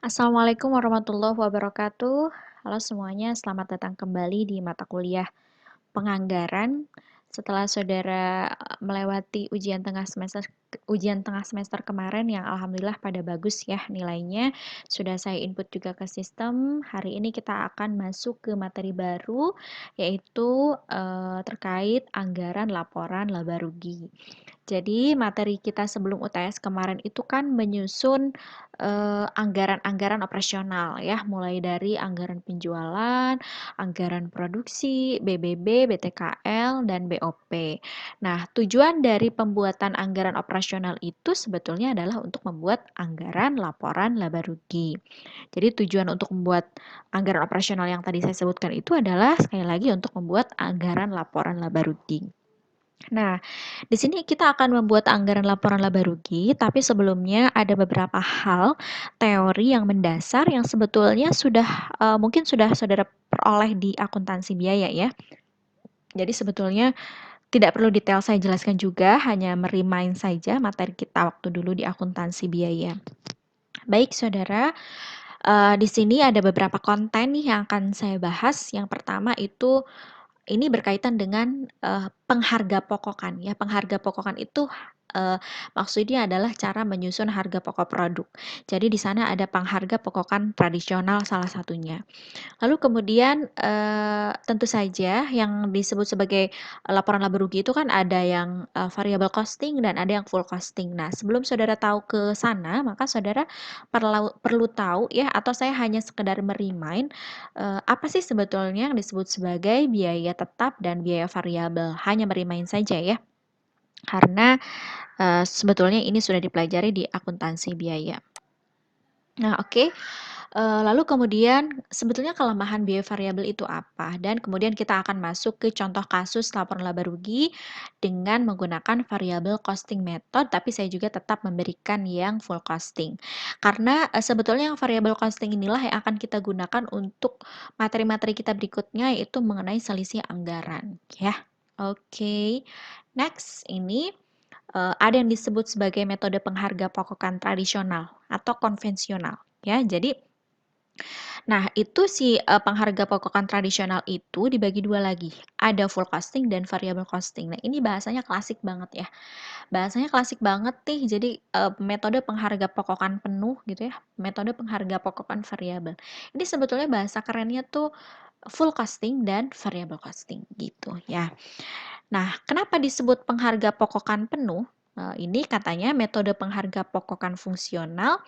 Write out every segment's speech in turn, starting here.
Assalamualaikum warahmatullahi wabarakatuh. Halo semuanya, selamat datang kembali di mata kuliah penganggaran. Setelah saudara melewati ujian tengah semester kemarin yang alhamdulillah pada bagus ya nilainya, sudah saya input juga ke sistem. Hari ini kita akan masuk ke materi baru, yaitu terkait anggaran laporan laba rugi. Jadi materi kita sebelum UTS kemarin itu kan menyusun anggaran-anggaran operasional ya, mulai dari anggaran penjualan, anggaran produksi, BBB, BTKL, dan BOP. Nah, tujuan dari pembuatan anggaran operasional itu sebetulnya adalah untuk membuat anggaran laporan laba rugi. Jadi tujuan untuk membuat anggaran operasional yang tadi saya sebutkan itu adalah sekali lagi untuk membuat anggaran laporan laba rugi. Nah, di sini kita akan membuat anggaran laporan laba rugi, tapi sebelumnya ada beberapa hal teori yang mendasar yang sebetulnya mungkin sudah saudara peroleh di akuntansi biaya ya. Jadi sebetulnya tidak perlu detail saya jelaskan juga, hanya merimain saja materi kita waktu dulu di akuntansi biaya. Baik saudara, di sini ada beberapa konten nih yang akan saya bahas. Yang pertama itu ini berkaitan dengan pengharga pokokan ya. Pengharga pokokan itu maksudnya adalah cara menyusun harga pokok produk. Jadi di sana ada pengharga pokokan tradisional salah satunya. Lalu kemudian tentu saja yang disebut sebagai laporan laba rugi itu kan ada yang variable costing dan ada yang full costing. Nah, sebelum saudara tahu ke sana, maka saudara perlu tahu ya, atau saya hanya sekedar merimain apa sih sebetulnya yang disebut sebagai biaya tetap dan biaya variabel. Hanya merimain saja ya. Karena sebetulnya ini sudah dipelajari di akuntansi biaya. Nah, oke. Lalu kemudian sebetulnya kelemahan biaya variabel itu apa? Dan kemudian kita akan masuk ke contoh kasus laporan laba rugi dengan menggunakan variable costing method, tapi saya juga tetap memberikan yang full costing. Karena sebetulnya yang variable costing inilah yang akan kita gunakan untuk materi-materi kita berikutnya, yaitu mengenai selisih anggaran ya. Oke. Next, ini ada yang disebut sebagai metode pengharga pokokan tradisional atau konvensional ya. Jadi nah, itu si pengharga pokokan tradisional itu dibagi dua lagi, ada full costing dan variable costing. Nah, ini bahasanya klasik banget ya. Bahasanya klasik banget nih, jadi metode pengharga pokokan penuh gitu ya, metode pengharga pokokan variabel. Ini sebetulnya bahasa kerennya tuh full costing dan variable costing gitu ya. Nah, kenapa disebut pengharga pokokan penuh? Ini katanya metode pengharga pokokan fungsional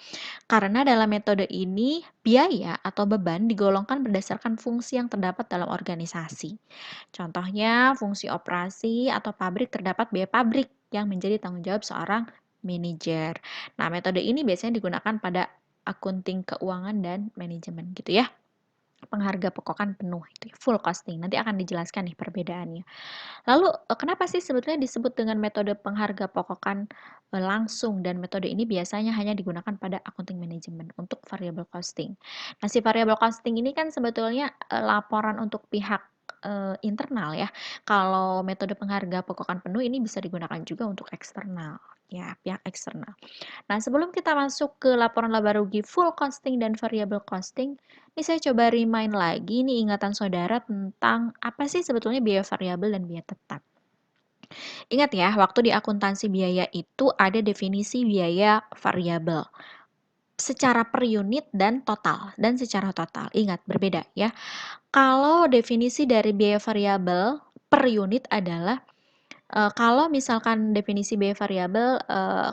karena dalam metode ini biaya atau beban digolongkan berdasarkan fungsi yang terdapat dalam organisasi. Contohnya, fungsi operasi atau pabrik terdapat biaya pabrik yang menjadi tanggung jawab seorang manajer. Nah, metode ini biasanya digunakan pada akunting keuangan dan manajemen gitu ya. Pengharga pokokan penuh itu ya, full costing. Nanti akan dijelaskan nih perbedaannya. Lalu, kenapa sih sebetulnya disebut dengan metode pengharga pokokan langsung, dan metode ini biasanya hanya digunakan pada accounting manajemen untuk variable costing. Nah, si variable costing ini kan sebetulnya laporan untuk pihak internal ya. Kalau metode pengharga pokokan penuh ini bisa digunakan juga untuk eksternal ya, pihak eksternal. Nah, sebelum kita masuk ke laporan laba rugi full costing dan variable costing, ini saya coba remind lagi nih ingatan saudara tentang apa sih sebetulnya biaya variabel dan biaya tetap. Ingat ya, waktu di akuntansi biaya itu ada definisi biaya variabel secara per unit dan total, dan secara total. Ingat, berbeda ya. Kalau definisi dari biaya variabel per unit adalah kalau misalkan definisi biaya variabel,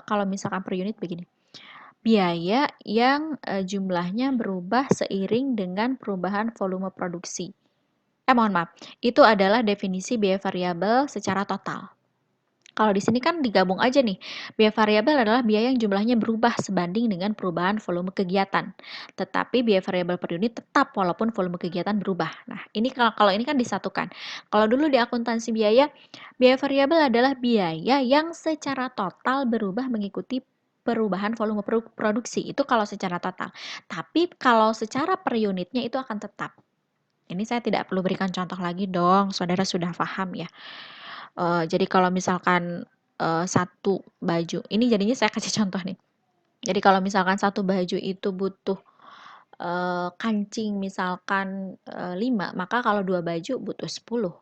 kalau misalkan per unit begini. Biaya yang jumlahnya berubah seiring dengan perubahan volume produksi. Mohon maaf, itu adalah definisi biaya variabel secara total. Kalau di sini kan digabung aja nih, biaya variabel adalah biaya yang jumlahnya berubah sebanding dengan perubahan volume kegiatan. Tetapi biaya variabel per unit tetap walaupun volume kegiatan berubah. Nah, ini kalau ini kan disatukan. Kalau dulu di akuntansi biaya variabel adalah biaya yang secara total berubah mengikuti perubahan volume produksi. Itu kalau secara total. Tapi kalau secara per unitnya itu akan tetap. Ini saya tidak perlu berikan contoh lagi dong, saudara sudah paham ya. Jadi kalau misalkan satu baju, ini jadinya saya kasih contoh nih. Jadi kalau misalkan satu baju itu butuh kancing misalkan, 5, maka kalau 2 baju butuh 10.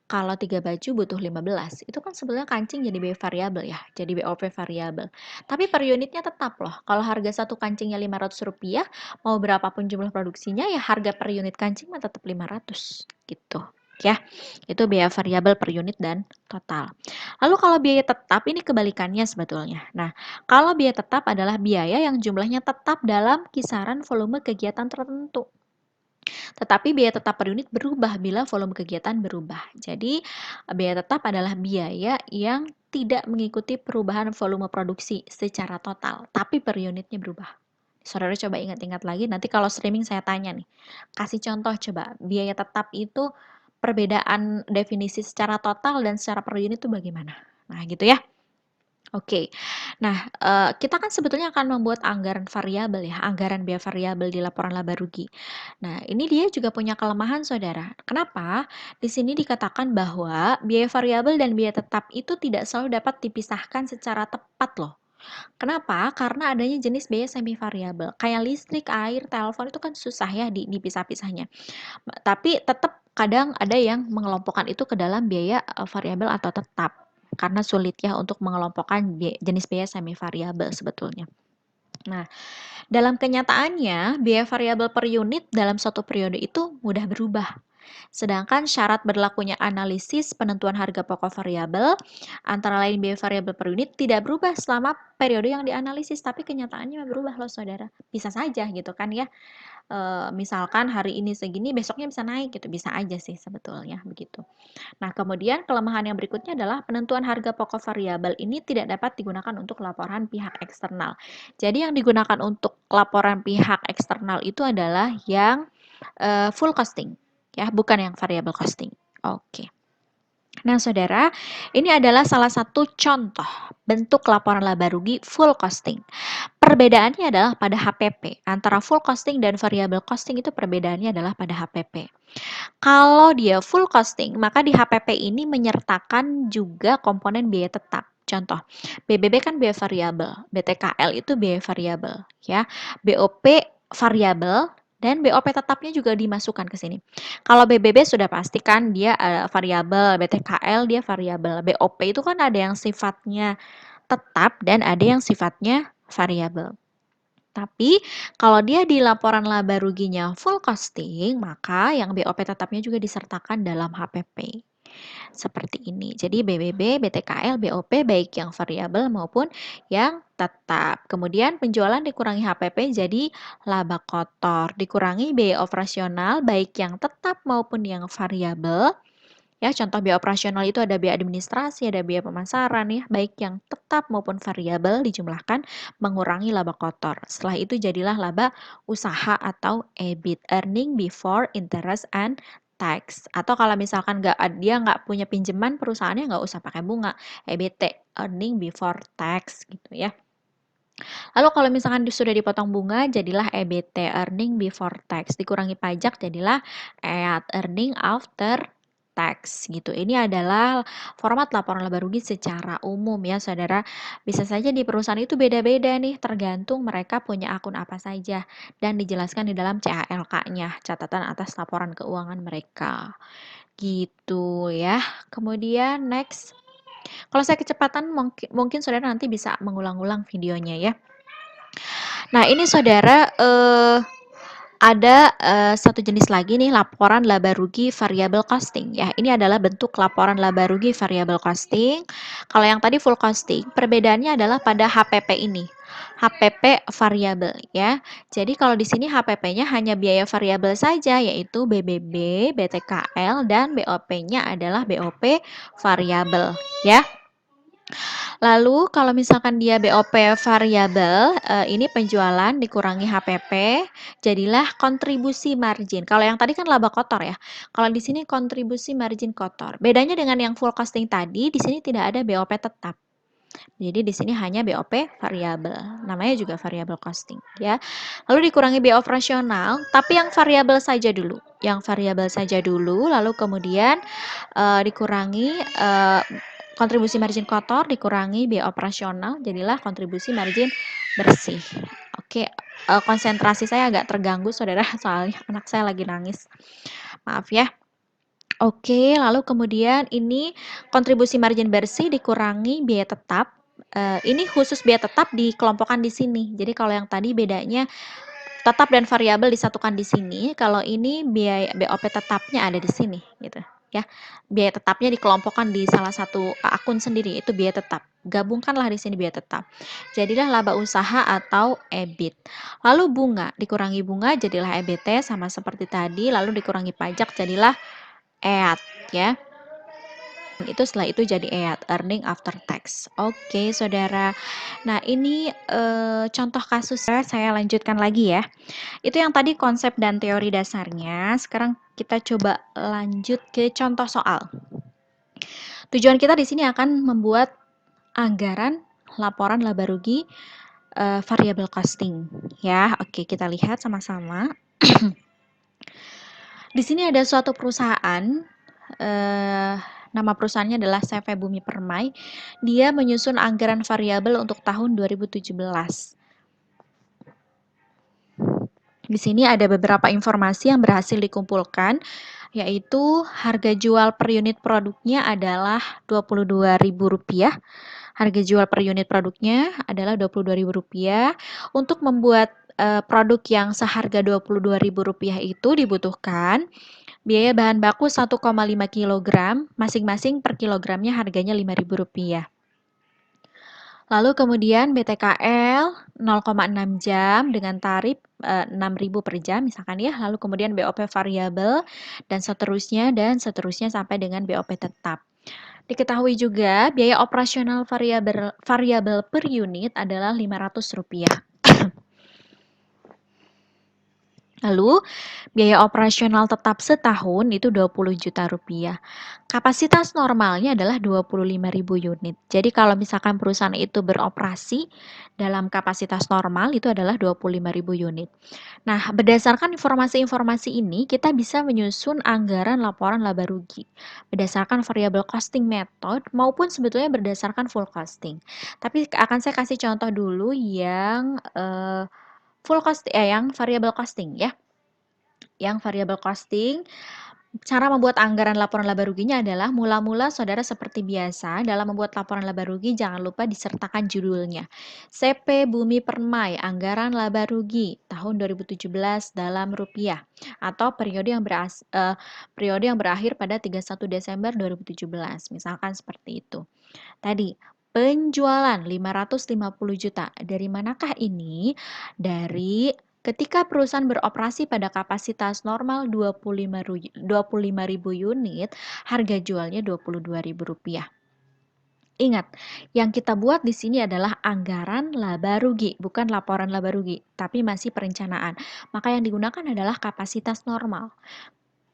Kalau 3 baju butuh 15. Itu kan sebenarnya kancing jadi biaya variabel ya, jadi BOP variabel. Tapi per unitnya tetap loh, kalau harga satu kancingnya Rp500, mau berapapun jumlah produksinya ya harga per unit kancing mah tetap 500 gitu ya. Itu biaya variabel per unit dan total. Lalu kalau biaya tetap ini kebalikannya sebetulnya. Nah, kalau biaya tetap adalah biaya yang jumlahnya tetap dalam kisaran volume kegiatan tertentu. Tetapi biaya tetap per unit berubah bila volume kegiatan berubah. Jadi, biaya tetap adalah biaya yang tidak mengikuti perubahan volume produksi secara total, tapi per unitnya berubah. Saudara coba ingat-ingat lagi, nanti kalau streaming saya tanya nih, kasih contoh coba, biaya tetap itu perbedaan definisi secara total dan secara per unit itu bagaimana? Nah, gitu ya. Oke. Nah, kita kan sebetulnya akan membuat anggaran variabel ya, anggaran biaya variabel di laporan laba rugi. Nah, ini dia juga punya kelemahan Saudara. Kenapa? Di sini dikatakan bahwa biaya variabel dan biaya tetap itu tidak selalu dapat dipisahkan secara tepat loh. Kenapa? Karena adanya jenis biaya semi variabel. Kayak listrik, air, telepon itu kan susah ya dipisah-pisahnya. Tapi tetap kadang ada yang mengelompokkan itu ke dalam biaya, variabel atau tetap. Karena sulit ya untuk mengelompokkan jenis biaya semi variabel sebetulnya. Nah, dalam kenyataannya biaya variabel per unit dalam suatu periode itu mudah berubah. Sedangkan syarat berlakunya analisis penentuan harga pokok variabel antara lain biaya variabel per unit tidak berubah selama periode yang dianalisis, tapi kenyataannya berubah loh Saudara. Bisa saja gitu kan ya. Misalkan hari ini segini, besoknya bisa naik gitu, bisa aja sih sebetulnya begitu. Nah, kemudian kelemahan yang berikutnya adalah penentuan harga pokok variabel ini tidak dapat digunakan untuk laporan pihak eksternal. Jadi yang digunakan untuk laporan pihak eksternal itu adalah yang full costing ya, bukan yang variable costing. Oke. Nah, Saudara, ini adalah salah satu contoh bentuk laporan laba rugi full costing. Perbedaannya adalah pada HPP. Antara full costing dan variable costing itu perbedaannya adalah pada HPP. Kalau dia full costing, maka di HPP ini menyertakan juga komponen biaya tetap. Contoh, BBB kan biaya variabel, BTKL itu biaya variabel, ya. BOP variabel dan BOP tetapnya juga dimasukkan ke sini. Kalau BBB sudah pasti kan dia variabel, BTKL dia variabel, BOP itu kan ada yang sifatnya tetap dan ada yang sifatnya variabel. Tapi kalau dia di laporan laba ruginya full costing, maka yang BOP tetapnya juga disertakan dalam HPP. Seperti ini. Jadi BBB, BTKL, BOP baik yang variabel maupun yang tetap. Kemudian penjualan dikurangi HPP jadi laba kotor, dikurangi biaya operasional baik yang tetap maupun yang variabel. Ya, contoh biaya operasional itu ada biaya administrasi, ada biaya pemasaran ya, baik yang tetap maupun variabel dijumlahkan mengurangi laba kotor. Setelah itu jadilah laba usaha atau EBIT, earning before interest and tax. Atau kalau misalkan dia nggak punya pinjaman, perusahaannya nggak usah pakai bunga, EBT, earning before tax gitu ya. Lalu kalau misalkan sudah dipotong bunga, jadilah EBT, earning before tax. Dikurangi pajak, jadilah EAT, earning after tax gitu. Ini adalah format laporan laba rugi secara umum ya Saudara. Bisa saja di perusahaan itu beda-beda nih, tergantung mereka punya akun apa saja dan dijelaskan di dalam CALK-nya, catatan atas laporan keuangan mereka. Gitu ya. Kemudian next. Kalau saya kecepatan mungkin Saudara nanti bisa mengulang-ulang videonya ya. Nah, ini Saudara, ada satu jenis lagi nih laporan laba rugi variable costing ya. Ini adalah bentuk laporan laba rugi variable costing. Kalau yang tadi full costing, perbedaannya adalah pada HPP ini. HPP variabel ya. Jadi kalau di sini HPP-nya hanya biaya variabel saja yaitu BBB, BTKL dan BOP-nya adalah BOP variabel ya. Lalu kalau misalkan dia BOP variabel, ini penjualan dikurangi HPP, jadilah kontribusi margin. Kalau yang tadi kan laba kotor ya. Kalau di sini kontribusi margin kotor. Bedanya dengan yang full costing tadi, di sini tidak ada BOP tetap. Jadi di sini hanya BOP variabel. Namanya juga variable costing ya. Lalu dikurangi biaya operasional, tapi yang variabel saja dulu. Yang variabel saja dulu, lalu kemudian dikurangi kontribusi margin kotor, dikurangi biaya operasional, jadilah kontribusi margin bersih. Oke, konsentrasi saya agak terganggu Saudara, soalnya anak saya lagi nangis. Maaf ya. Oke, lalu kemudian ini kontribusi margin bersih dikurangi biaya tetap. Ini khusus biaya tetap dikelompokkan di sini. Jadi kalau yang tadi bedanya tetap dan variabel disatukan di sini, kalau ini biaya BOP tetapnya ada di sini gitu ya. Biaya tetapnya dikelompokkan di salah satu akun sendiri, itu biaya tetap. Gabungkanlah di sini biaya tetap. Jadilah laba usaha atau EBIT. Lalu bunga, dikurangi bunga jadilah EBT sama seperti tadi, lalu dikurangi pajak jadilah EAT ya. Itu setelah itu jadi EAT, earning after tax. Oke, Saudara. Nah, ini contoh kasus saya lanjutkan lagi ya. Itu yang tadi konsep dan teori dasarnya. Sekarang kita coba lanjut ke contoh soal. Tujuan kita di sini akan membuat anggaran laporan laba rugi variable costing ya. Oke, kita lihat sama-sama. Di sini ada suatu perusahaan, nama perusahaannya adalah CV Bumi Permai. Dia menyusun anggaran variabel untuk tahun 2017. Di sini ada beberapa informasi yang berhasil dikumpulkan, yaitu harga jual per unit produknya adalah Rp22.000. Harga jual per unit produknya adalah Rp22.000. Untuk membuat produk yang seharga Rp22.000 itu dibutuhkan biaya bahan baku 1,5 kg, masing-masing per kilogramnya harganya Rp5.000. Lalu kemudian BTKL 0,6 jam dengan tarif 6.000 per jam misalkan ya. Lalu kemudian BOP variabel dan seterusnya sampai dengan BOP tetap. Diketahui juga biaya operasional variabel per unit adalah Rp500. Lalu, biaya operasional tetap setahun itu Rp20 juta. Kapasitas normalnya adalah 25.000 unit. Jadi kalau misalkan perusahaan itu beroperasi dalam kapasitas normal itu adalah 25.000 unit. Nah, berdasarkan informasi-informasi ini, kita bisa menyusun anggaran laporan laba rugi berdasarkan variable costing method maupun sebetulnya berdasarkan full costing. Tapi akan saya kasih contoh dulu yang yang variable costing ya. Yang variable costing, cara membuat anggaran laporan laba ruginya adalah mula-mula Saudara seperti biasa dalam membuat laporan laba rugi jangan lupa disertakan judulnya. CP Bumi Permai Anggaran Laba Rugi tahun 2017 dalam rupiah atau periode yang berakhir pada 31 Desember 2017. Misalkan seperti itu. Tadi penjualan 550 juta. Dari manakah ini? Dari ketika perusahaan beroperasi pada kapasitas normal 25.000 unit, harga jualnya Rp22.000. Ingat, yang kita buat di sini adalah anggaran laba rugi, bukan laporan laba rugi, tapi masih perencanaan. Maka yang digunakan adalah kapasitas normal.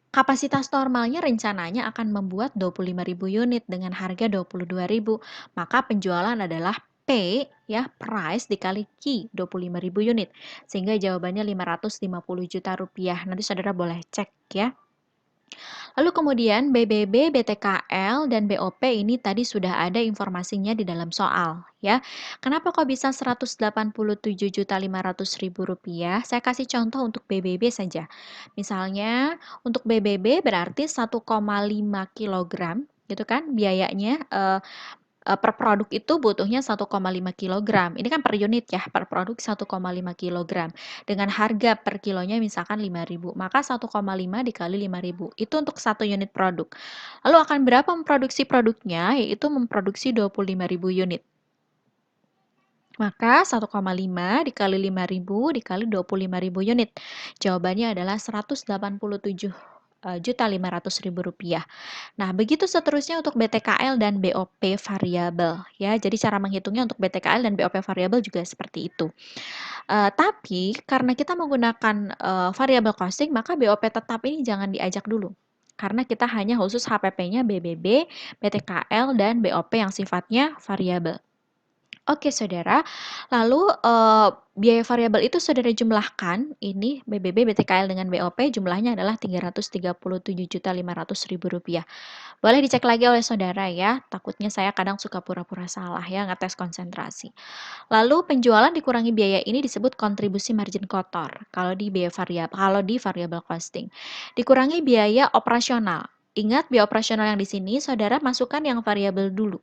Kapasitas normalnya rencananya akan membuat 25.000 unit dengan harga 22.000. Maka penjualan adalah P ya, price dikali Q 25.000 unit. Sehingga jawabannya Rp550 juta. Nanti Saudara boleh cek ya. Lalu kemudian BBB, BTKL, dan BOP ini tadi sudah ada informasinya di dalam soal ya. Kenapa kok bisa Rp187.500.000? Saya kasih contoh untuk BBB saja. Misalnya untuk BBB berarti 1,5 kg gitu kan biayanya per produk itu butuhnya 1,5 kg. Ini kan per unit ya, per produk 1,5 kg. Dengan harga per kilonya misalkan 5.000, maka 1,5 dikali 5.000. Itu untuk satu unit produk. Lalu akan berapa memproduksi produknya? Yaitu memproduksi 25.000 unit. Maka 1,5 dikali 5.000 dikali 25.000 unit. Jawabannya adalah Rp187.500.000. Nah, begitu seterusnya untuk BTKL dan BOP variabel ya. Jadi cara menghitungnya untuk BTKL dan BOP variabel juga seperti itu. Tapi karena kita menggunakan variable costing, maka BOP tetap ini jangan diajak dulu. Karena kita hanya khusus HPP-nya BBB, BTKL, dan BOP yang sifatnya variabel. Oke Saudara, lalu, biaya variabel itu Saudara jumlahkan, ini BBB, BTKL dengan BOP jumlahnya adalah Rp337.500.000. Boleh dicek lagi oleh Saudara ya, takutnya saya kadang suka pura-pura salah ya, ngetes konsentrasi. Lalu penjualan dikurangi biaya ini disebut kontribusi margin kotor, kalau di variable costing. Dikurangi biaya operasional. Ingat biaya operasional yang di sini Saudara masukkan yang variabel dulu.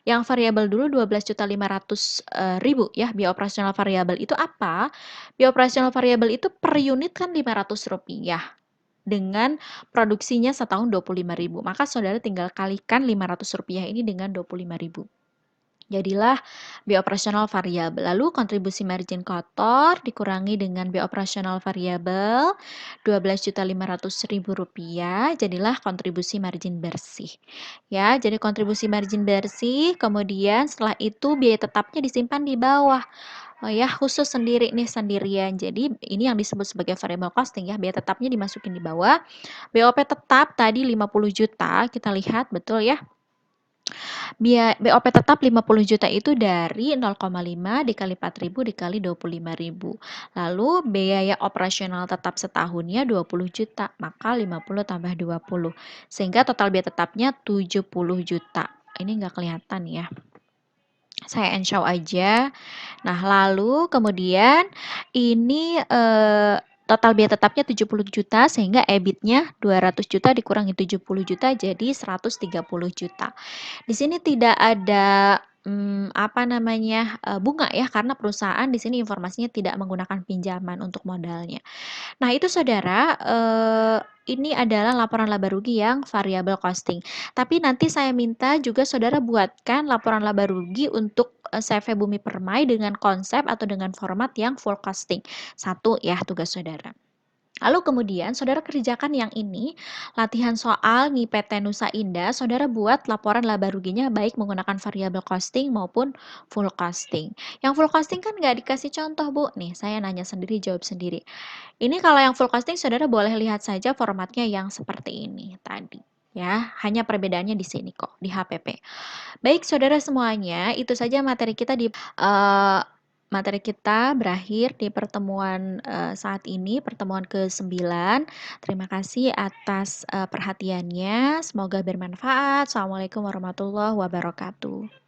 Yang variabel dulu 12.500.000 ya, biaya operasional variabel itu apa? Biaya operasional variabel itu per unit kan Rp500 dengan produksinya setahun 25.000. Maka Saudara tinggal kalikan Rp500 ini dengan 25.000. Jadilah biaya operasional variabel. Lalu kontribusi margin kotor dikurangi dengan biaya operasional variabel Rp12.500.000, jadilah kontribusi margin bersih. Ya, jadi kontribusi margin bersih, kemudian setelah itu biaya tetapnya disimpan di bawah. Oh ya, khusus sendiri nih, sendirian. Jadi ini yang disebut sebagai variable costing ya, biaya tetapnya dimasukin di bawah. BOP tetap tadi 50 juta, kita lihat betul ya. BOP tetap 50 juta itu dari 0,5 dikali 4.000 dikali 25.000. Lalu biaya operasional tetap setahunnya 20 juta, maka 50 tambah 20. Sehingga total biaya tetapnya 70 juta. Ini nggak kelihatan ya. Saya enshow aja. Nah, lalu kemudian ini total biaya tetapnya 70 juta sehingga EBIT-nya 200 juta dikurangi 70 juta jadi 130 juta. Di sini tidak ada, apa namanya, bunga ya, karena perusahaan di sini informasinya tidak menggunakan pinjaman untuk modalnya. Nah itu Saudara, ini adalah laporan laba rugi yang variable costing. Tapi nanti saya minta juga Saudara buatkan laporan laba rugi untuk, CV Bumi Permai dengan konsep atau dengan format yang full costing. Satu ya tugas Saudara. Lalu kemudian Saudara kerjakan yang ini, latihan soal NIPT Nusa Indah, Saudara buat laporan laba ruginya baik menggunakan variable costing maupun full costing. Yang full costing kan nggak dikasih contoh Bu, nih saya nanya sendiri jawab sendiri. Ini kalau yang full costing Saudara boleh lihat saja formatnya yang seperti ini tadi. Ya, hanya perbedaannya di sini kok, di HPP. Baik Saudara semuanya, itu saja materi kita berakhir di pertemuan, saat ini, pertemuan ke-9. Terima kasih atas, perhatiannya, semoga bermanfaat. Assalamualaikum warahmatullahi wabarakatuh.